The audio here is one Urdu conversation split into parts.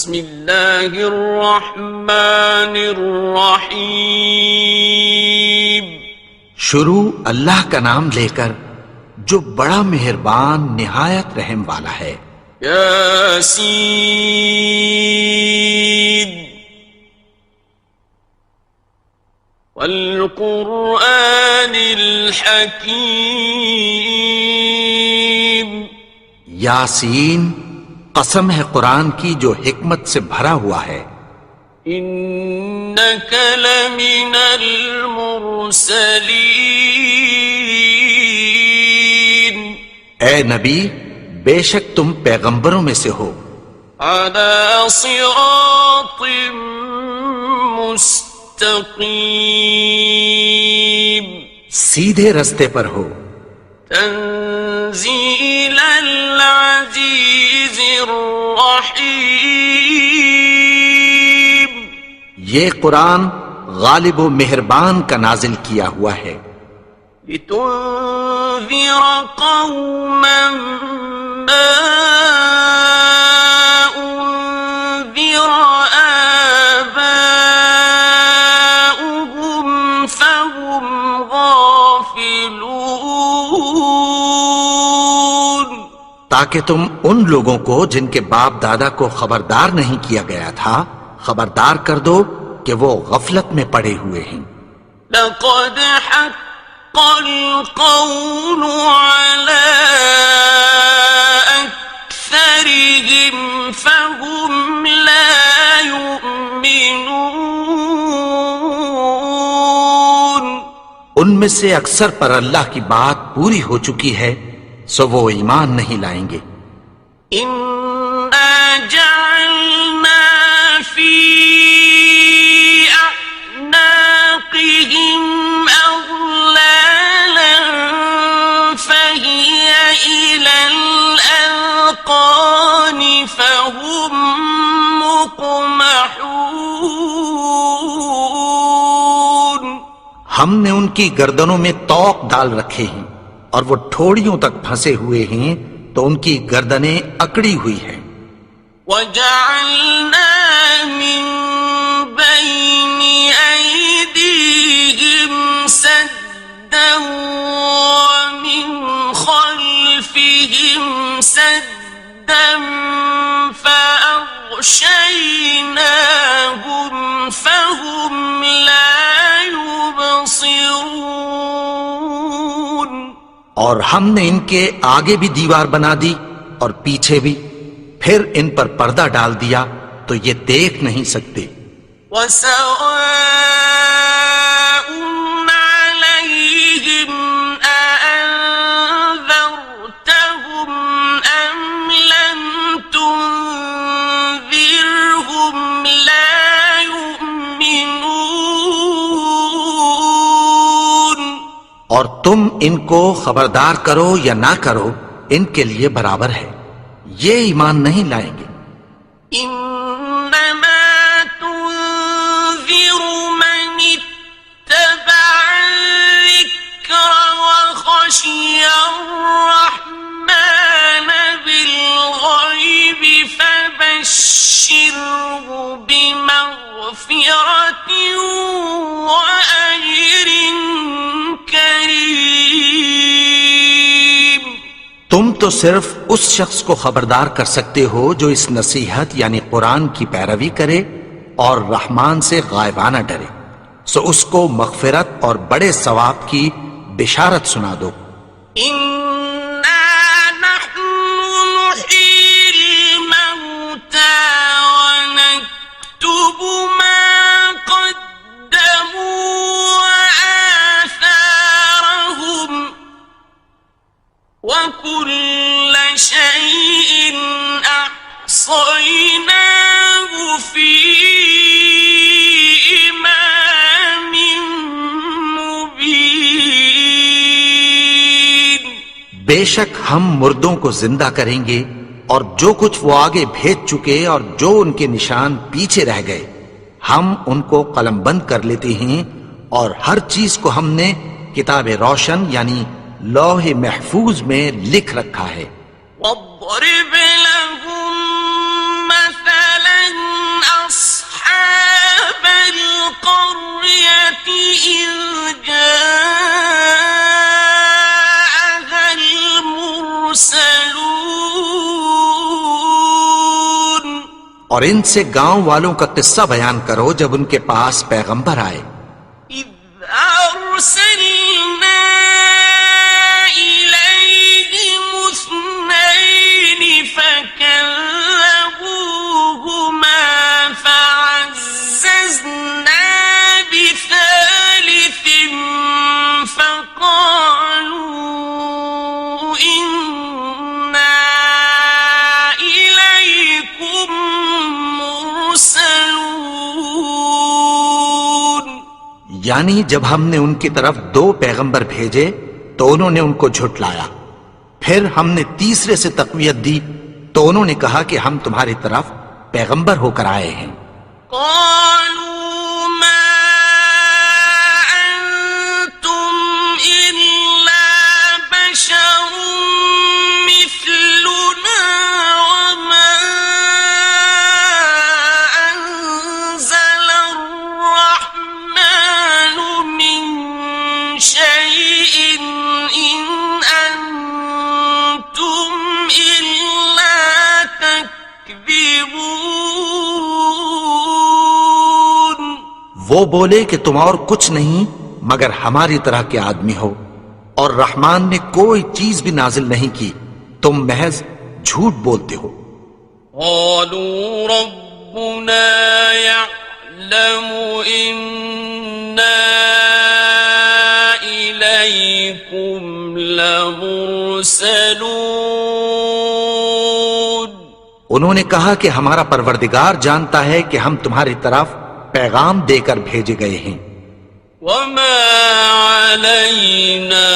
بسم اللہ الرحمن الرحیم. شروع اللہ کا نام لے کر جو بڑا مہربان نہایت رحم والا ہے. یاسین والقرآن الحکیم. یاسین، قسم ہے قرآن کی جو حکمت سے بھرا ہوا ہے. انک لمن المرسلین. اے نبی، بے شک تم پیغمبروں میں سے ہو. علی صراط مستقیم. سیدھے رستے پر ہو. تنزیل العزیز الرحیم. یہ قرآن غالب و مہربان کا نازل کیا ہوا ہے. لتنذر قوما ما انذر آباؤهم فهم غافلون. تاکہ تم ان لوگوں کو جن کے باپ دادا کو خبردار نہیں کیا گیا تھا خبردار کر دو کہ وہ غفلت میں پڑے ہوئے ہیں. لقد حق القول على أكثرهم فهم لا يؤمنون. ان میں سے اکثر پر اللہ کی بات پوری ہو چکی ہے سو وہ ایمان نہیں لائیں گے. إنا جعلنا في أعناقهم أغلالا فهي إلى الأذقان فهم مقمحون. ہم نے ان کی گردنوں میں طوق ڈال رکھے ہیں اور وہ ٹھوڑیوں تک پھنسے ہوئے ہیں تو ان کی گردنیں اکڑی ہوئی ہیں. وَجَعَلْنَا مِن بَيْنِ أَيْدِيهِمْ سَدًّا وَمِنْ خَلْفِهِمْ سَدًّا فَأَغْشَيْنَاهُمْ فَهُمْ لَا يُبْصِرُونَ. اور ہم نے ان کے آگے بھی دیوار بنا دی اور پیچھے بھی، پھر ان پر پردہ ڈال دیا تو یہ دیکھ نہیں سکتے. وَسَوَاءٌ عَلَيْهِمْ أَأَنذَرْتَهُمْ أَمْ لَمْ تُنذِرْهُمْ لَا يُؤْمِنُونَ. اور تم ان کو خبردار کرو یا نہ کرو ان کے لیے برابر ہے، یہ ایمان نہیں لائیں گے. إنما تنذر من اتبع الذكر وخشي الرحمن بالغيب فبشره بمغفرة وأجر كريم. تم تو صرف اس شخص کو خبردار کر سکتے ہو جو اس نصیحت یعنی قرآن کی پیروی کرے اور رحمان سے غائبانہ ڈرے، سو اس کو مغفرت اور بڑے ثواب کی بشارت سنا دو. إنا نحن نحيي الموتى ونكتب ما قدموا وآثارهم وكل شيء أحصيناه في إمام مبين. بے شک ہم مردوں کو زندہ کریں گے اور جو کچھ وہ آگے بھیج چکے اور جو ان کے نشان پیچھے رہ گئے ہم ان کو قلم بند کر لیتے ہیں اور ہر چیز کو ہم نے کتاب روشن یعنی لوح محفوظ میں لکھ رکھا ہے. واضرب لهم مثلا اور ان سے گاؤں والوں کا قصہ بیان کرو جب ان کے پاس پیغمبر آئے. إذ أرسلنا إليهم اثنين فكذبوهما فعززنا بثالث فقالوا إنا إليكم مرسلون. یعنی جب ہم نے ان کی طرف 2 پیغمبر بھیجے تو انہوں نے ان کو جھٹلایا. پھر ہم نے تیسرے سے تقویت دی تو انہوں نے کہا کہ ہم تمہاری طرف پیغمبر ہو کر آئے ہیں. قالوا ما أنتم إلا بشر مثلنا وما أنزل الرحمن من شيء إن أنتم إلا تكذبون. وہ بولے کہ تم اور کچھ نہیں مگر ہماری طرح کے آدمی ہو اور رحمان نے کوئی چیز بھی نازل نہیں کی، تم محض جھوٹ بولتے ہو. قالوا ربنا يعلم إنا إليكم لمرسلون. انہوں نے کہا کہ ہمارا پروردگار جانتا ہے کہ ہم تمہاری طرف پیغام دے کر بھیجے گئے ہیں. وما علينا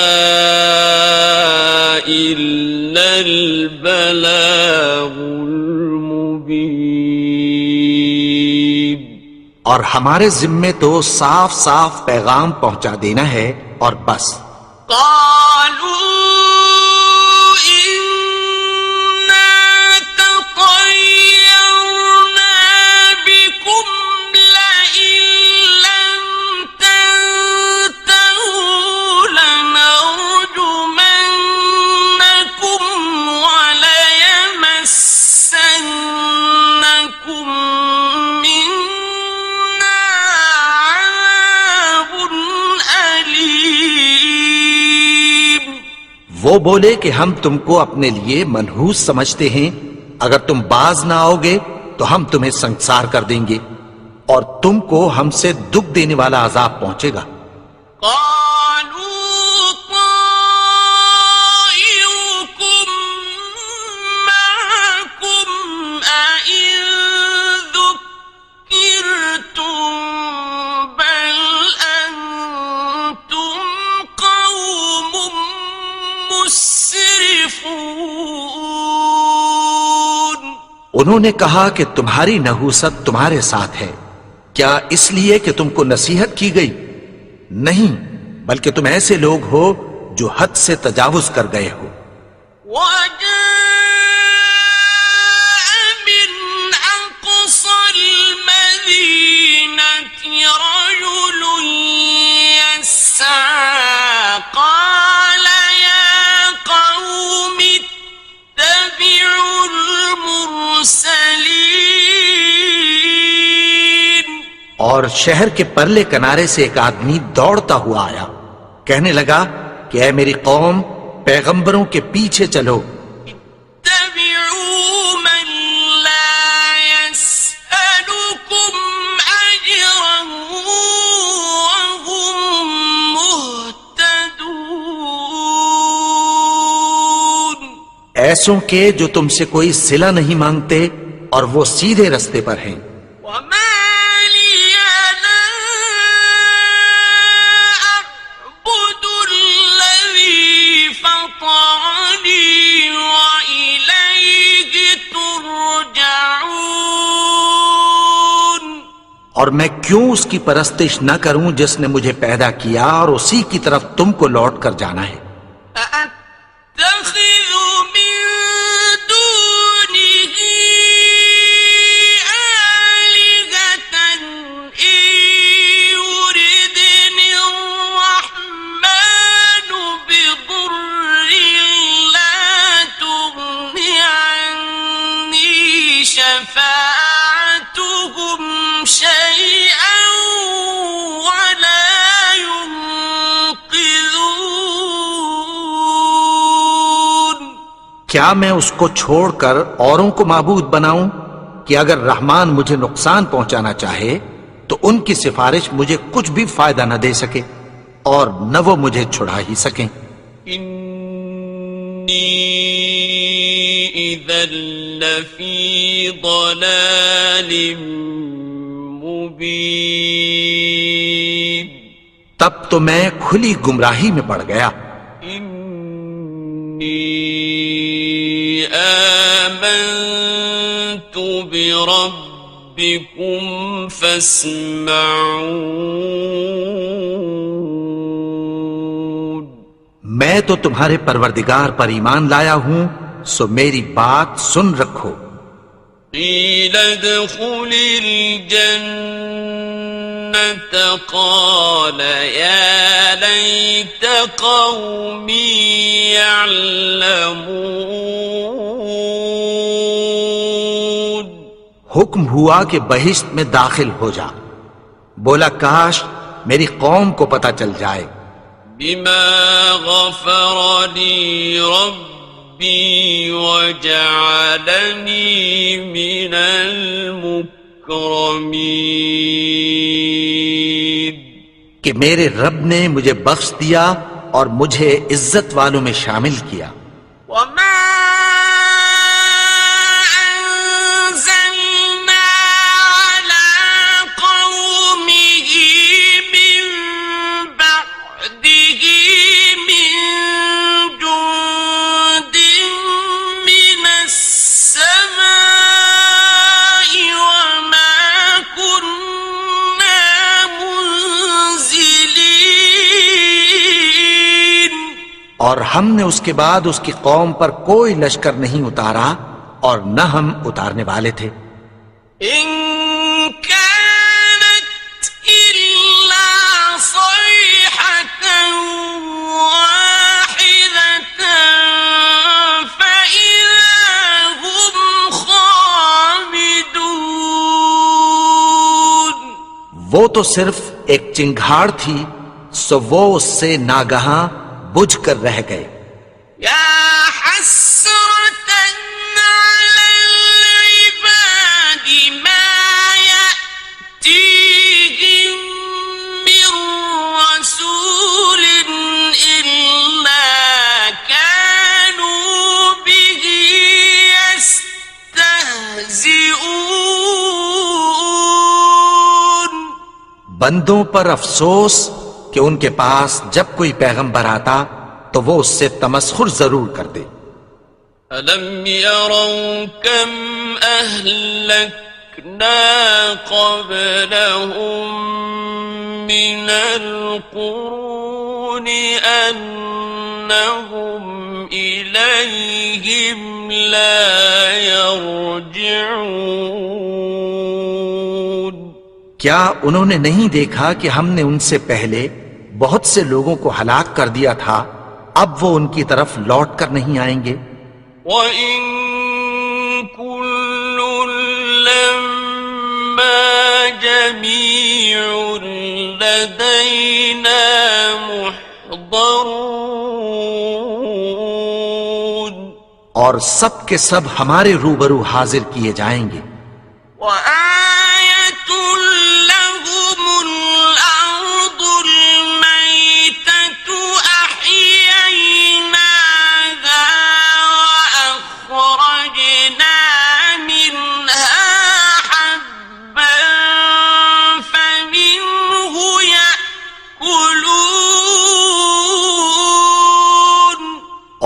إلا البلاغ المبين. اور ہمارے ذمے تو صاف صاف پیغام پہنچا دینا ہے اور بس. قالوا إنا تطيرنا بكم لئن لم تنتهوا لنرجمنكم وليمسنكم منا عذاب أليم. وہ بولے کہ ہم تم کو اپنے لیے منحوس سمجھتے ہیں، اگر تم باز نہ آؤ گے تو ہم تمہیں سنسار کر دیں گے اور تم کو ہم سے دکھ دینے والا عذاب پہنچے گا. قالوا طائركم معكم أئن ذكرتم بل أنتم قوم مسرفون. انہوں نے کہا کہ تمہاری نحوست تمہارے ساتھ ہے، کیا اس لیے کہ تم کو نصیحت کی گئی؟ نہیں، بلکہ تم ایسے لوگ ہو جو حد سے تجاوز کر گئے ہو. وجاء من أقصى المدينة رجل يسعى قال يا قوم اتبعوا المرسلين. اور شہر کے پرلے کنارے سے ایک آدمی دوڑتا ہوا آیا، کہنے لگا کہ اے میری قوم، پیغمبروں کے پیچھے چلو. اتبعوا من لا يسألكم أجرا وهم مهتدون. ایسوں کے جو تم سے کوئی صلہ نہیں مانگتے اور وہ سیدھے رستے پر ہیں. وما لي لا أعبد الذي فطرني وإليه ترجعون. اور میں کیوں اس کی پرستش نہ کروں جس نے مجھے پیدا کیا اور اسی کی طرف تم کو لوٹ کر جانا ہے. أأتخذ من دونه آلهة إن يردني الرحمن بضر لا تغن عني شفاعتهم کیا میں اس کو چھوڑ کر اوروں کو معبود بناؤں کہ اگر رحمان مجھے نقصان پہنچانا چاہے تو ان کی سفارش مجھے کچھ بھی فائدہ نہ دے سکے اور نہ وہ مجھے چھڑا ہی سکیں۔ انی اذا لفی ضلال مبین، تب تو میں کھلی گمراہی میں پڑ گیا۔ انی آمنت بربکم فاسمعون، میں تو تمہارے پروردگار پر ایمان لایا ہوں، سو میری بات سن رکھو۔ قیل ادخل الجنة قال یا لیت قومی یعلمون، حکم ہوا کہ بہشت میں داخل ہو جا، بولا کاش میری قوم کو پتہ چل جائے۔ بما غفر لی ربی وجعلنی من المکرمین، کہ میرے رب نے مجھے بخش دیا اور مجھے عزت والوں میں شامل کیا۔ وما أنزلنا على قومه من بعده من جند من السماء وما كنا منزلين، اور ہم نے اس کے بعد اس کی قوم پر کوئی لشکر نہیں اتارا اور نہ ہم اتارنے والے تھے۔ إن كانت إلا صيحة واحدة فإذا هم خامدون، وہ تو صرف ایک چنگھاڑ تھی، سو وہ اس سے ناگہاں بجھ کر رہ گئے۔ يا حسرة على العباد ما يأتيهم من رسول إلا كانوا به يستهزئون، بندوں پر افسوس کہ ان کے پاس جب کوئی پیغمبر آتا تو وہ اس سے تمسخر ضرور کرتے۔ أَلَمْ يَرَوْا كَمْ أَهْلَكْنَا قَبْلَهُمْ مِنَ الْقُرُونِ أَنَّهُمْ إِلَيْهِمْ لَا يَرْجِعُونَ، کیا انہوں نے نہیں دیکھا کہ ہم نے ان سے پہلے بہت سے لوگوں کو ہلاک کر دیا تھا، اب وہ ان کی طرف لوٹ کر نہیں آئیں گے۔ وَإِن كُلٌّ لَّمَّا جَمِيعٌ لَّدَيْنَا مُحْضَرُونَ، اور سب کے سب ہمارے روبرو حاضر کیے جائیں گے۔ وَآيَةٌ لَّهُمُ الْأَرْضُ الْمَيْتَةُ أَحْيَيْنَاهَا وَأَخْرَجْنَا مِنْهَا حَبًّا فَمِنْهُ يَأْكُلُونَ،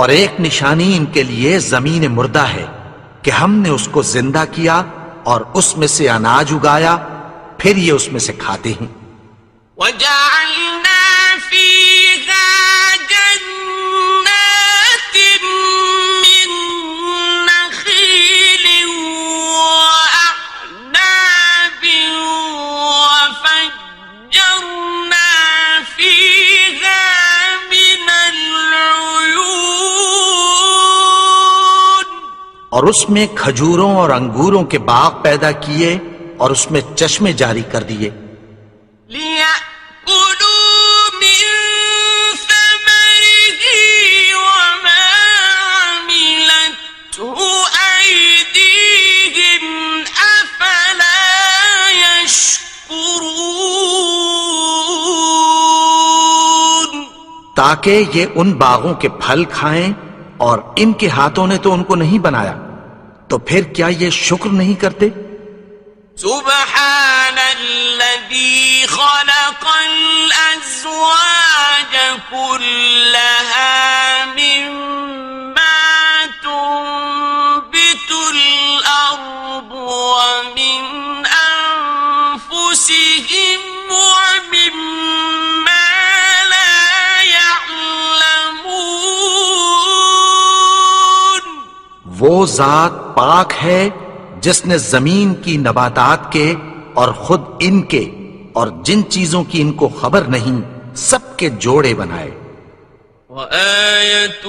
اور ایک نشانی ان کے لیے زمین مردہ ہے کہ ہم نے اس کو زندہ کیا اور اس میں سے اناج اگایا، پھر یہ اس میں سے کھاتے ہیں۔ وَجَعَلْنَا فِيهَا جَنَّاتٍ مِّن نَّخِيلٍ وَأَعْنَابٍ وَفَجَّرْنَا فِيهَا مِنَ الْعُيُونِ، اور اس میں کھجوروں اور انگوروں کے باغ پیدا کیے اور اس میں چشمے جاری کر دیے۔ لِيَأْكُلُوا مِن ثَمَرِهِ وَمَا عَمِلَتْهُ تاکہ یہ ان باغوں کے پھل کھائیں، اور ان کے ہاتھوں نے تو ان کو نہیں بنایا، تو پھر کیا یہ شکر نہیں کرتے؟ سبحان الذي خلق الأزواج كلها مما تنبت الأرض ومن أنفسهم ومما لا يعلمون. وہ ذات پاک ہے جس نے زمین کی نباتات کے اور خود ان کے اور جن چیزوں کی ان کو خبر نہیں سب کے جوڑے بنائے. وَآيَةٌ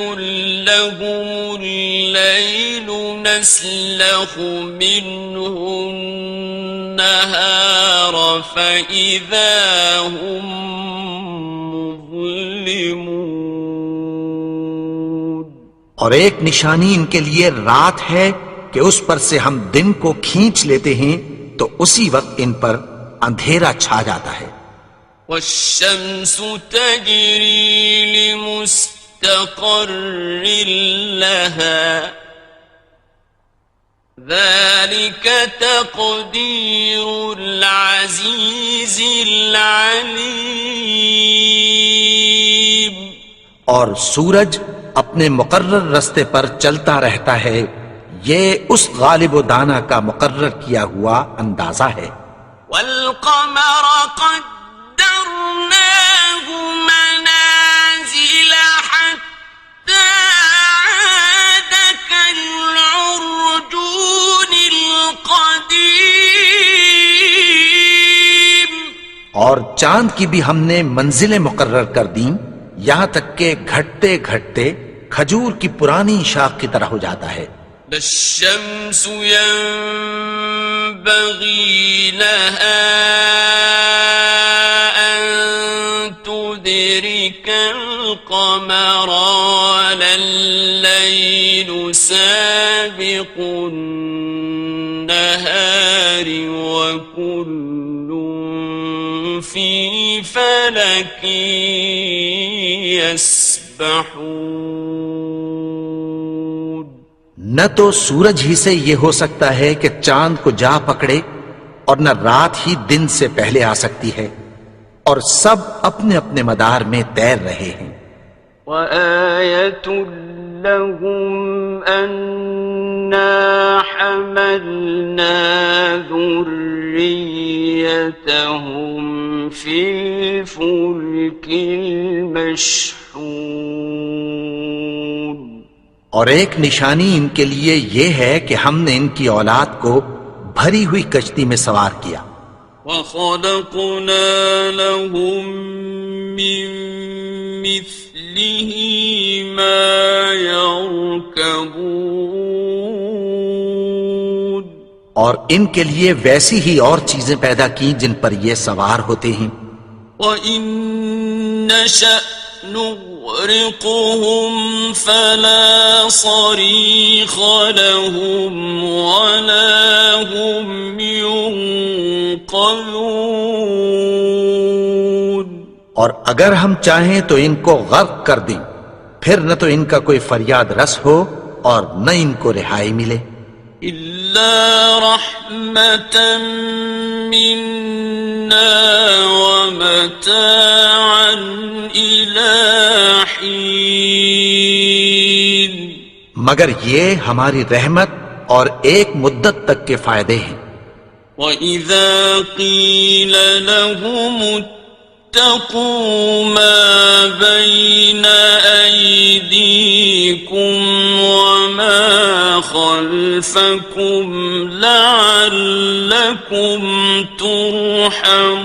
لَهُمُ اللَّيْلُ نَسْلَخُ مِنْهُ النَّهَارَ فَإِذَا هُمْ مُظْلِمُونَ. اور ایک نشانی ان کے لیے رات ہے کہ اس پر سے ہم دن کو کھینچ لیتے ہیں تو اسی وقت ان پر اندھیرا چھا جاتا ہے. وَالشَّمْسُ تَجْرِي لِمُسْتَقَرٍّ لَهَا ذَلِكَ تَقْدِيرُ الْعَزِيزِ الْعَلِيمِ. اور سورج اپنے مقرر رستے پر چلتا رہتا ہے، یہ اس غالب و دانا کا مقرر کیا ہوا اندازہ ہے. وَالْقَمَرَ قَدَّرْنَاهُ مَنَازِلَ حَتَّى عَادَ كَالْعُرْجُونِ الْقَدِيمِ. اور چاند کی بھی ہم نے منزلیں مقرر کر دیں، یہاں تک کہ گھٹتے گھٹتے کھجور کی پرانی شاخ کی طرح ہو جاتا ہے. الشمس ينبغي لها أن تدرك القمر ولا الليل سابق النهار وكل في فلك يسبحون. نہ تو سورج ہی سے یہ ہو سکتا ہے کہ چاند کو جا پکڑے، اور نہ رات ہی دن سے پہلے آ سکتی ہے، اور سب اپنے اپنے مدار میں تیر رہے ہیں. وَآيَةٌ لَهُمْ أَنَّا حَمَلْنَا ذُرِّيَّتَهُمْ فِي الْفُلْكِ الْمَشْحُونِ. اور ایک نشانی ان کے لیے یہ ہے کہ ہم نے ان کی اولاد کو بھری ہوئی کشتی میں سوار کیا. وَخَلَقْنَا لَهُم مِّن مِّثْلِهِ مَا يَرْكَبُونَ. اور ان کے لیے ویسی ہی اور چیزیں پیدا کی جن پر یہ سوار ہوتے ہیں. وَإِن نَّشَأْ نُغْرِقْهُمْ فَلَا صَرِيخَ لَهُمْ وَلَا هُمْ يُنقَذُونَ. اور اگر ہم چاہیں تو ان کو غرق کر دیں، پھر نہ تو ان کا کوئی فریاد رس ہو اور نہ ان کو رہائی ملے. إِلَّا رَحْمَةً مِّنَّا وَمَتَاعًا إِلَىٰ حِينٍ. مگر یہ ہماری رحمت اور ایک مدت تک کے فائدے ہیں. وَإِذَا قِيلَ لَهُمُ اتَّقُوا مَا بَيْنَ أَيْدِيكُمْ وَمَا خَلْفَكُمْ لَعَلَّكُمْ تُرْحَمُونَ.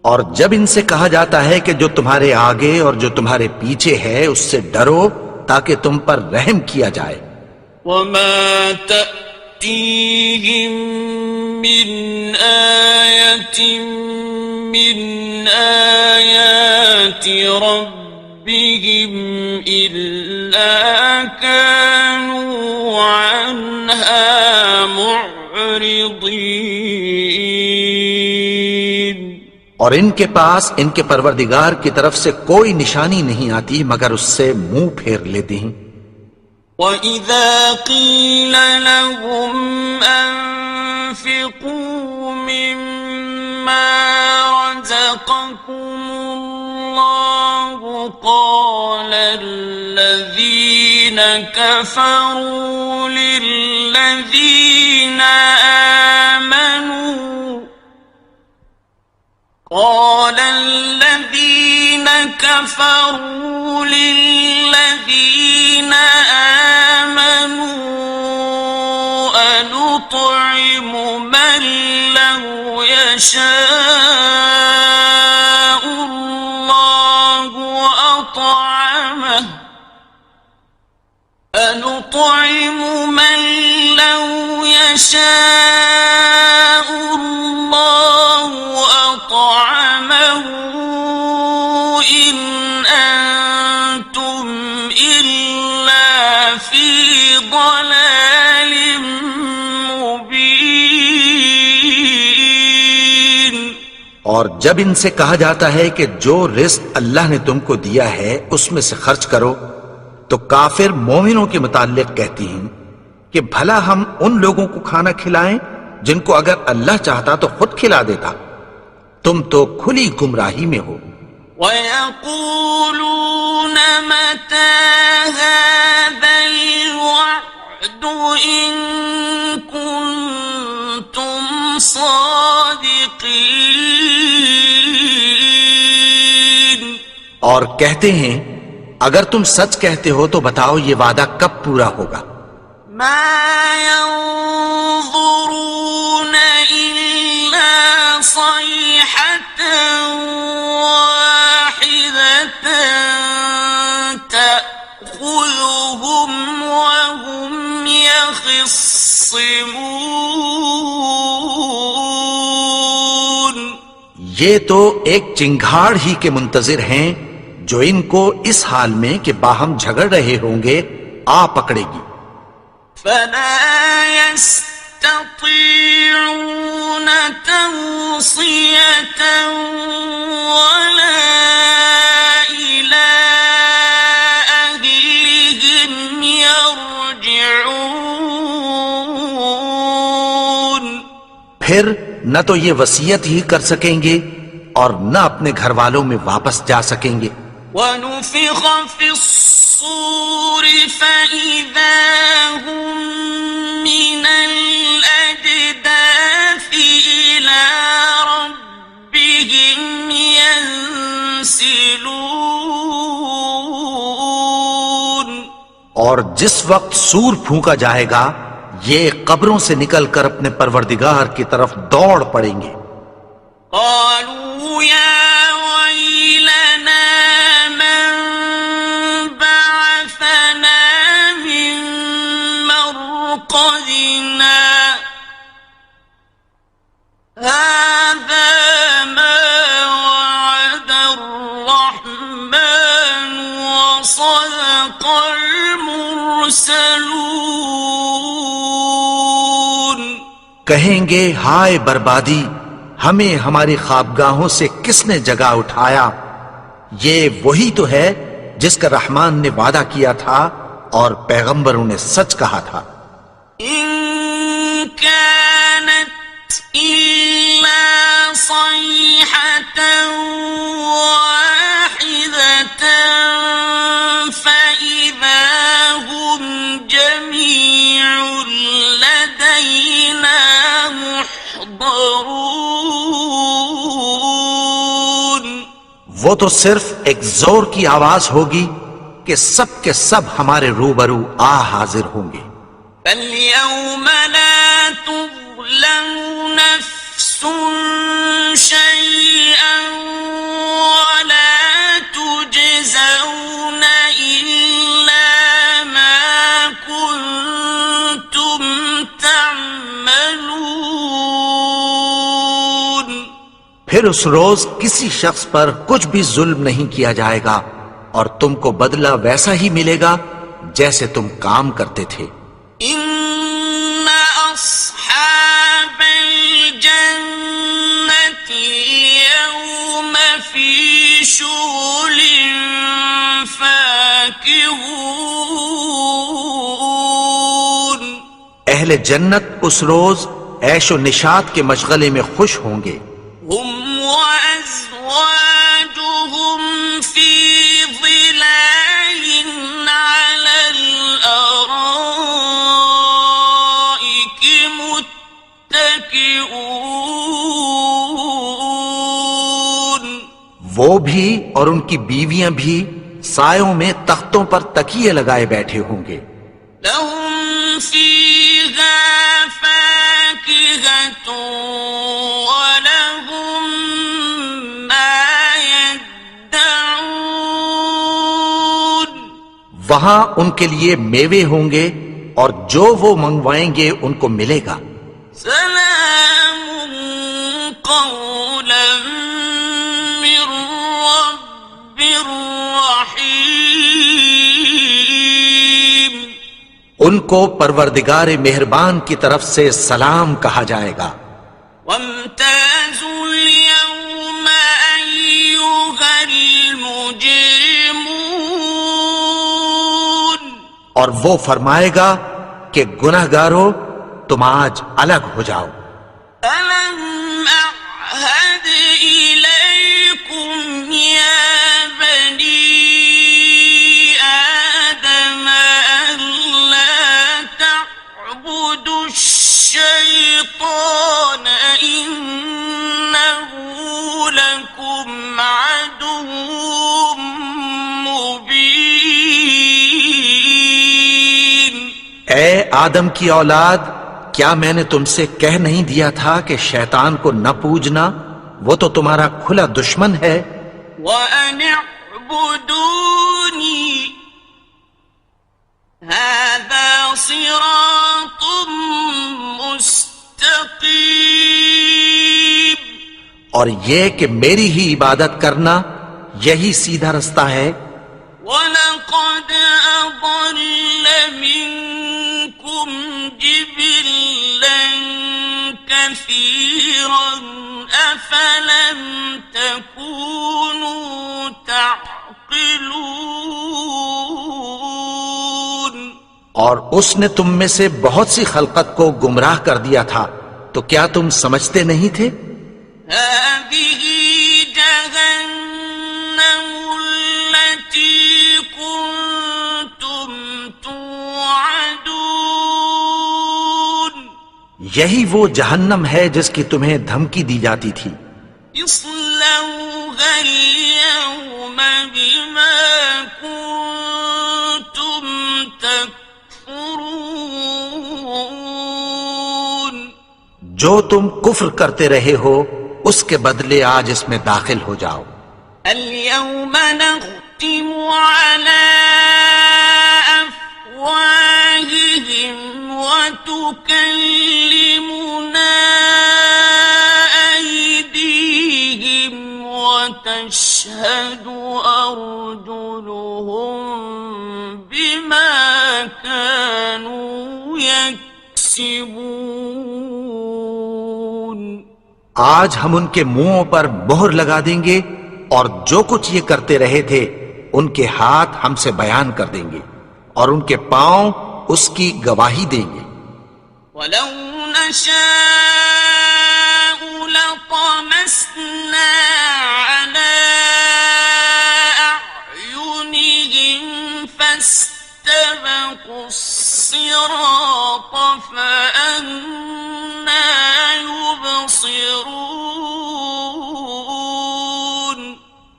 اور جب ان سے کہا جاتا ہے کہ جو تمہارے آگے اور جو تمہارے پیچھے ہے اس سے ڈرو تاکہ تم پر رحم کیا جائے. وَمَا تَأْتِيهِم مِّنْ آيَةٍ مِّنْ آيَاتِ رَبِّهِمْ إِلَّا كَانُوا عَنْهَا مُعْرِضِينَ. اور ان کے پاس ان کے پروردگار کی طرف سے کوئی نشانی نہیں آتی مگر اس سے منہ پھیر لیتے ہیں۔ وَإِذَا قِيلَ لَهُمْ أَنفِقُوا مِمَّا رَزَقَكُمُ اللَّهُ قَالَ الَّذِينَ كَفَرُوا لِلَّذِينَ آمنوا أنطعم من لو يشاء الله أطعمه أنطعم من لو يشاء الله أطعمه إن أنتم إلا في ضلال مبين۔ اور جب ان سے کہا جاتا ہے کہ جو رزق اللہ نے تم کو دیا ہے اس میں سے خرچ کرو، تو کافر مومنوں کے متعلق کہتی ہیں کہ بھلا ہم ان لوگوں کو کھانا کھلائیں جن کو اگر اللہ چاہتا تو خود کھلا دیتا، تم تو کھلی گمراہی میں ہو۔ وَيَقُولُونَ مَتَى هَذَا الْوَعْدُ إِن كُنتُمْ صَادِقِينَ۔ اور کہتے ہیں اگر تم سچ کہتے ہو تو بتاؤ یہ وعدہ کب پورا ہوگا؟ مَا يَنظُرُونَ إِلَّا صَيْحَةً وَاحِدَةً تَأْخُذُهُمْ وَهُمْ يَخِصِّمُونَ۔ یہ تو ایک چنگھاڑ ہی کے منتظر ہیں جو ان کو اس حال میں کہ باہم جھگڑ رہے ہوں گے آ پکڑے گی۔ فَلَا يَسْتَطِيعُونَ تَوْصِيَةً وَلَا إِلَىٰ أَهْلِهِمْ يَرْجِعُونَ۔ پھر نہ تو یہ وصیت ہی کر سکیں گے اور نہ اپنے گھر والوں میں واپس جا سکیں گے۔ وَنُفِخَ فِي الصُّورِ فَإِذَا هُم مِّنَ الْأَجْدَاثِ إِلَىٰ رَبِّهِمْ يَنسِلُونَ۔ اور جس وقت سور پھونکا جائے گا یہ قبروں سے نکل کر اپنے پروردگار کی طرف دوڑ پڑیں گے۔ قالوا يا ويلنا من بعثنا من مرقدنا هذا ما وعد الرحمن وصدق المرسلون۔ کہیں گے ہائے بربادی، ہمیں ہماری خوابگاہوں سے کس نے جگا اٹھایا؟ یہ وہی تو ہے جس کا رحمان نے وعدہ کیا تھا اور پیغمبروں نے سچ کہا تھا۔ إن كانت إلا صيحة واحدة فإذا هم جميع لدينا محضرون۔ وہ تو صرف ایک زور کی آواز ہوگی کہ سب کے سب ہمارے روبرو آ حاضر ہوں گے۔ فَالْيَوْمَ لَا تُظْلَمُ نَفْسٌ شَيْئًا وَلَا تُجْزَوْنَ إِلَّا مَا كُنتُمْ تَعْمَلُونَ۔ پھر اس روز کسی شخص پر کچھ بھی ظلم نہیں کیا جائے گا اور تم کو بدلہ ویسا ہی ملے گا جیسے تم کام کرتے تھے۔ إِنَّ أَصْحَابَ الْجَنَّةِ الْيَوْمَ شغل فاكهون اہل جنت اس روز عیش و نشاط کے مشغلے میں خوش ہوں گے. هم وأزواجهم في ظلال على الأرائك متكئون وہ بھی اور ان کی بیویاں بھی سایوں میں تختوں پر تکیے لگائے بیٹھے ہوں گے. لهم فيها فاكهة ولهم ما يدعون وہاں ان کے لیے میوے ہوں گے اور جو وہ منگوائیں گے ان کو ملے گا. سلام قولا من رب رحيم ان کو پروردگار مہربان کی طرف سے سلام کہا جائے گا. وامتازوا اليوم أيها المجرمون اور وہ فرمائے گا کہ گناہگارو تم آج الگ ہو جاؤ. ألم أعهد إليكم يا بني آدم ألا تعبدوا الشيطان إنه لكم عدو مبين اے آدم کی اولاد، کیا میں نے تم سے کہہ نہیں دیا تھا کہ شیطان کو نہ پوجنا، وہ تو تمہارا کھلا دشمن ہے. وَأَنِ اعْبُدُونِي هَذَا صِرَاطٌ مُسْتَقِيمٌ اور یہ کہ میری ہی عبادت کرنا یہی سیدھا رستہ ہے. وَلَقَدْ أَضَلَّ مِنكُمْ جِبِلًّا كَثِيرًا أَفَلَمْ تَكُونُوا تَعْقِلُونَ اور اس نے تم میں سے بہت سی خلقت کو گمراہ کر دیا تھا، تو کیا تم سمجھتے نہیں تھے؟ هذه جهنم التي كنتم توعدون یہی وہ جہنم ہے جس کی تمہیں دھمکی دی جاتی تھی. اصلوها اليوم بما كنتم تكفرون جو تم کفر کرتے رہے ہو اس کے بدلے آج اس میں داخل ہو جاؤ. اليوم نختم على أفواههم وتكلمنا أيديهم وتشهد أرجلهم بما كانوا يكسبون آج ہم ان کے منہوں پر مہر لگا دیں گے اور جو کچھ یہ کرتے رہے تھے ان کے ہاتھ ہم سے بیان کر دیں گے اور ان کے پاؤں اس کی گواہی دیں گے. ولو نشاء لطمسنا على أعينهم فاستبقوا الصراط فأنى يبصرون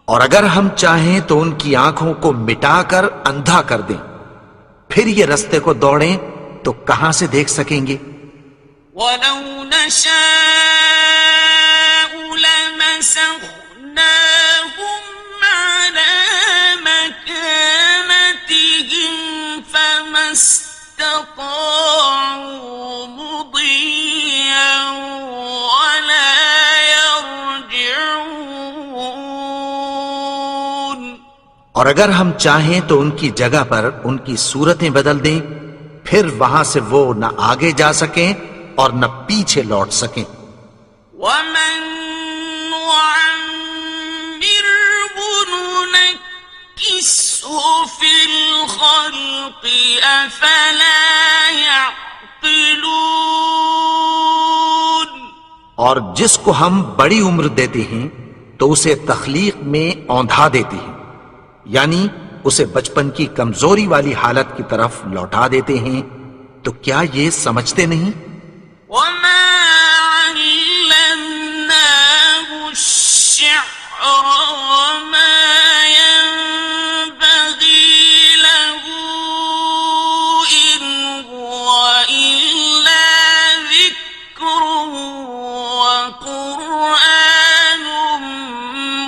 اور اگر ہم چاہیں تو ان کی آنکھوں کو مٹا کر اندھا کر دیں، پھر یہ رستے کو دوڑیں تو کہاں سے دیکھ سکیں گے؟ ولو نشاء لمسخناهم على مكانتهم فما استطاعوا مضيا ولا يرجعون اور اگر ہم چاہیں تو ان کی جگہ پر ان کی صورتیں بدل دیں، پھر وہاں سے وہ نہ آگے جا سکیں اور نہ پیچھے لوٹ سکیں. ومن نعمره ننكسه في الخلق أفلا يعقلون. اور جس کو ہم بڑی عمر دیتے ہیں تو اسے تخلیق میں اوندھا دیتے ہیں، یعنی اسے بچپن کی کمزوری والی حالت کی طرف لوٹا دیتے ہیں، تو کیا یہ سمجھتے نہیں؟ وما علمناه الشعر وما ينبغي له إن هو إلا ذكر وقرآن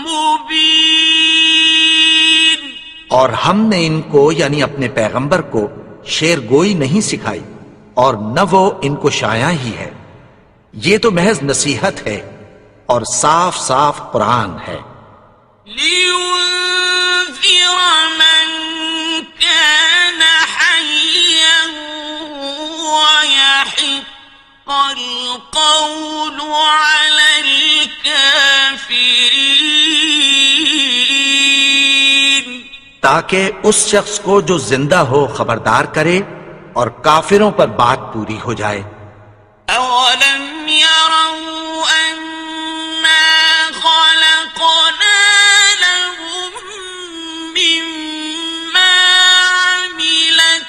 مبين. اور ہم نے ان کو یعنی اپنے پیغمبر کو شعر گوئی نہیں سکھائی اور نہ وہ ان کو شایع ہی ہے، یہ تو محض نصیحت ہے اور صاف صاف قرآن ہے. لينذر من كان حيا ويحق القول على الكافرين. تاکہ اس شخص کو جو زندہ ہو خبردار کرے اور کافروں پر بات پوری ہو جائے. أولم يروا أنا خلقنا لهم مما عملت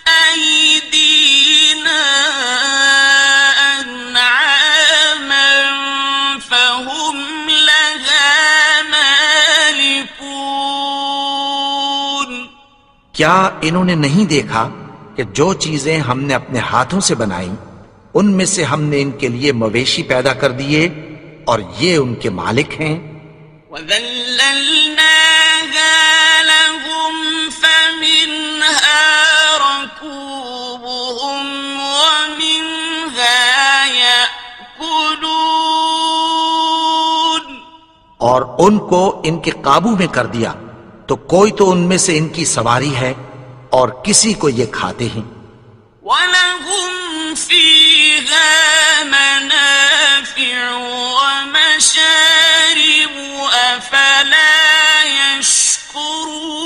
أيدينا أنعاما فهم لها مالكون. کیا انہوں نے نہیں دیکھا کہ جو چیزیں ہم نے اپنے ہاتھوں سے بنائیں ان میں سے ہم نے ان کے لیے مویشی پیدا کر دیے اور یہ ان کے مالک ہیں. وَذَلَّلْنَاهَا لَهُمْ فَمِنْهَا رَكُوبُهُمْ وَمِنْهَا يَأْكُلُونَ. اور ان کو ان کے قابو میں کر دیا تو کوئی تو ان میں سے ان کی سواری ہے اور کسی کو یہ کھاتے ہیں. وَلَهُمْ فِيهَا مَنَافِعُ وَمَشَارِبُ أَفَلَا يَشْكُرُونَ.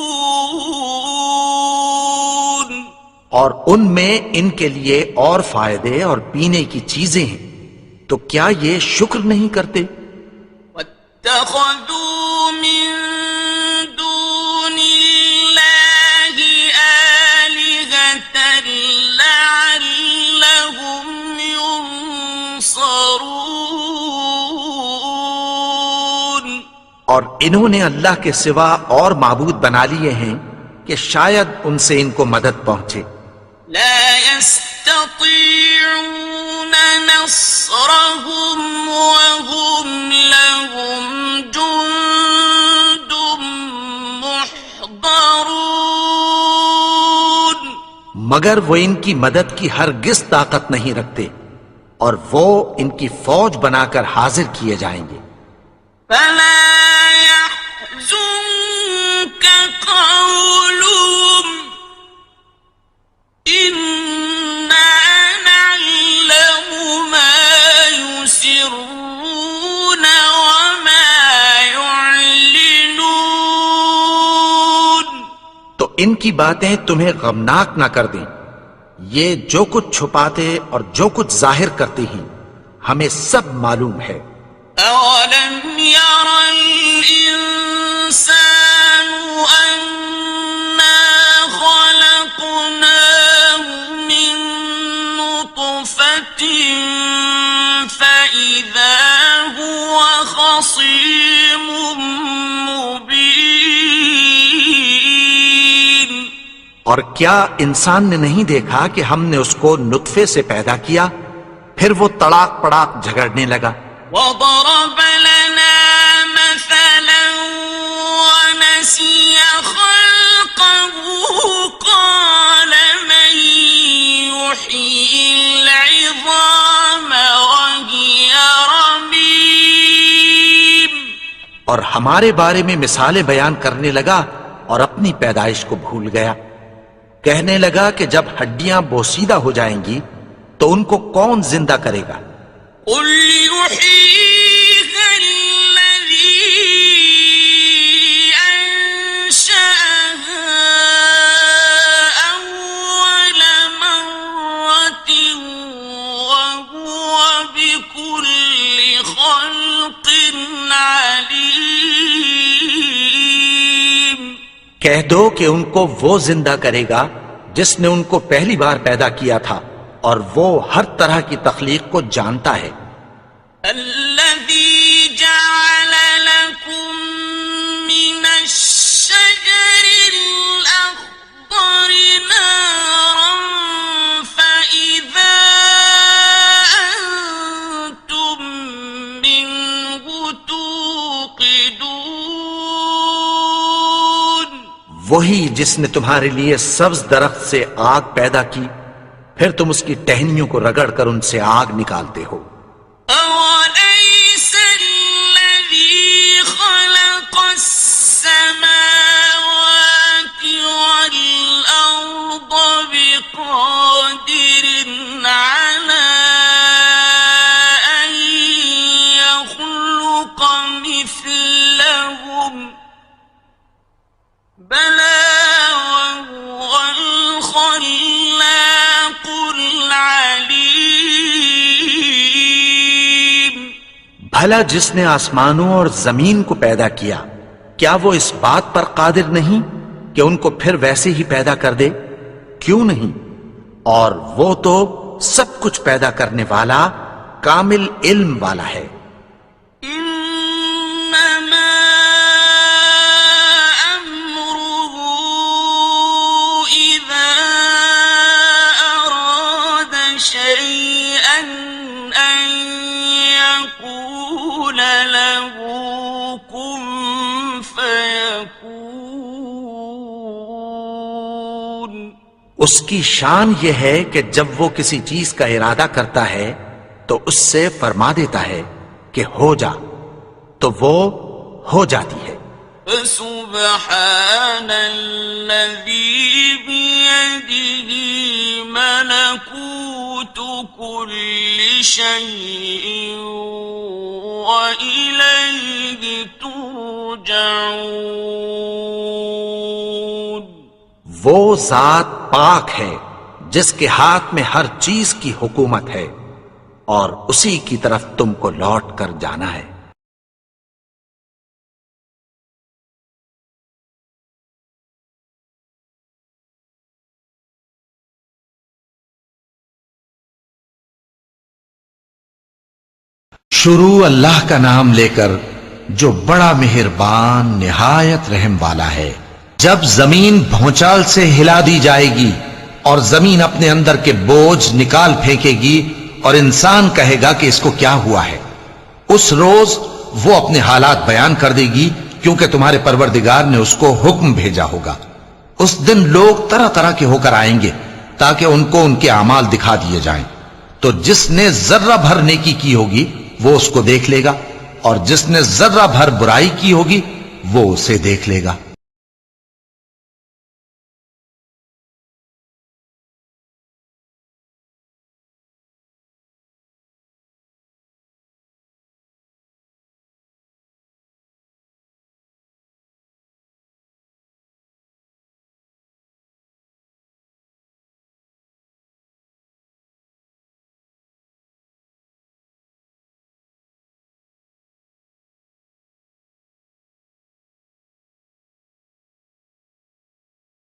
اور ان میں ان کے لیے اور فائدے اور پینے کی چیزیں ہیں، تو کیا یہ شکر نہیں کرتے؟ وَاتَّخَذُوا مِن دُونِ اللَّهِ آلِهَةً لَعَلَّهُمْ يُنصَرُونَ. اور انہوں نے اللہ کے سوا اور معبود بنا لیے ہیں کہ شاید ان سے ان کو مدد پہنچے. لا يستطيعون نصرهم وهم لهم جند محضرون. مگر وہ ان کی مدد کی ہرگز طاقت نہیں رکھتے اور وہ ان کی فوج بنا کر حاضر کیے جائیں گے. فلا يحزنك قولهم إنا نعلم ما يسرون وما يعلنون. تو ان کی باتیں تمہیں غمناک نہ کر دیں، یہ جو کچھ چھپاتے اور جو کچھ ظاہر کرتے ہیں ہمیں سب معلوم ہے. أولم ير الإنسان أنا خلقناه من نطفة فإذا هو خصيم مبين. اور کیا انسان نے نہیں دیکھا کہ ہم نے اس کو نطفے سے پیدا کیا پھر وہ تڑاک پڑاک جھگڑنے لگا. وضرب لنا مثلا ونسي خلقه قال من يحيي العظام وهي رميم. اور ہمارے بارے میں مثالیں بیان کرنے لگا اور اپنی پیدائش کو بھول گیا. کہنے لگا کہ جب ہڈیاں بوسیدہ ہو جائیں گی تو ان کو کون زندہ کرے گا؟ قل يحييها الذي أنشأها کہہ دو کہ ان کو وہ زندہ کرے گا جس نے ان کو پہلی بار پیدا کیا تھا، اور وہ ہر طرح کی تخلیق کو جانتا ہے۔ الذي جعل لكم من الشجر الأخضر نارا فإذا أنتم منه توقدون، وہی جس نے تمہارے لیے سبز درخت سے آگ پیدا کی، پھر تم اس کی ٹہنیوں کو رگڑ کر ان سے آگ نکالتے ہو۔ أوليس الذي خلق السماوات والأرض بقادر على أن يخلق مثلهم بلى وهو الخلاق العليم۔ بھلا جس نے آسمانوں اور زمین کو پیدا کیا، کیا وہ اس بات پر قادر نہیں کہ ان کو پھر ویسے ہی پیدا کر دے؟ کیوں نہیں؟ اور وہ تو سب کچھ پیدا کرنے والا، کامل علم والا ہے۔ إنما أمره إذا أراد شيئا أن يقول له كن فيكون۔ اس کی شان یہ ہے کہ جب وہ کسی چیز کا ارادہ کرتا ہے تو اس سے فرما دیتا ہے کہ ہو جا، تو وہ ہو جاتی ہے۔ فسبحان الذي بيده ملكوت كل شيء وإليه ترجعون۔ وہ ذات پاک ہے جس کے ہاتھ میں ہر چیز کی حکومت ہے، اور اسی کی طرف تم کو لوٹ کر جانا ہے۔ شروع اللہ کا نام لے کر جو بڑا مہربان نہایت رحم والا ہے۔ جب زمین بھونچال سے ہلا دی جائے گی اور زمین اپنے اندر کے بوجھ نکال پھینکے گی اور انسان کہے گا کہ اس کو کیا ہوا ہے، اس روز وہ اپنے حالات بیان کر دے گی، کیونکہ تمہارے پروردگار نے اس کو حکم بھیجا ہوگا۔ اس دن لوگ طرح طرح کے ہو کر آئیں گے تاکہ ان کو ان کے اعمال دکھا دیے جائیں، تو جس نے ذرہ بھر نیکی کی ہوگی وہ اس کو دیکھ لے گا، اور جس نے ذرہ بھر برائی کی ہوگی وہ اسے دیکھ لے گا۔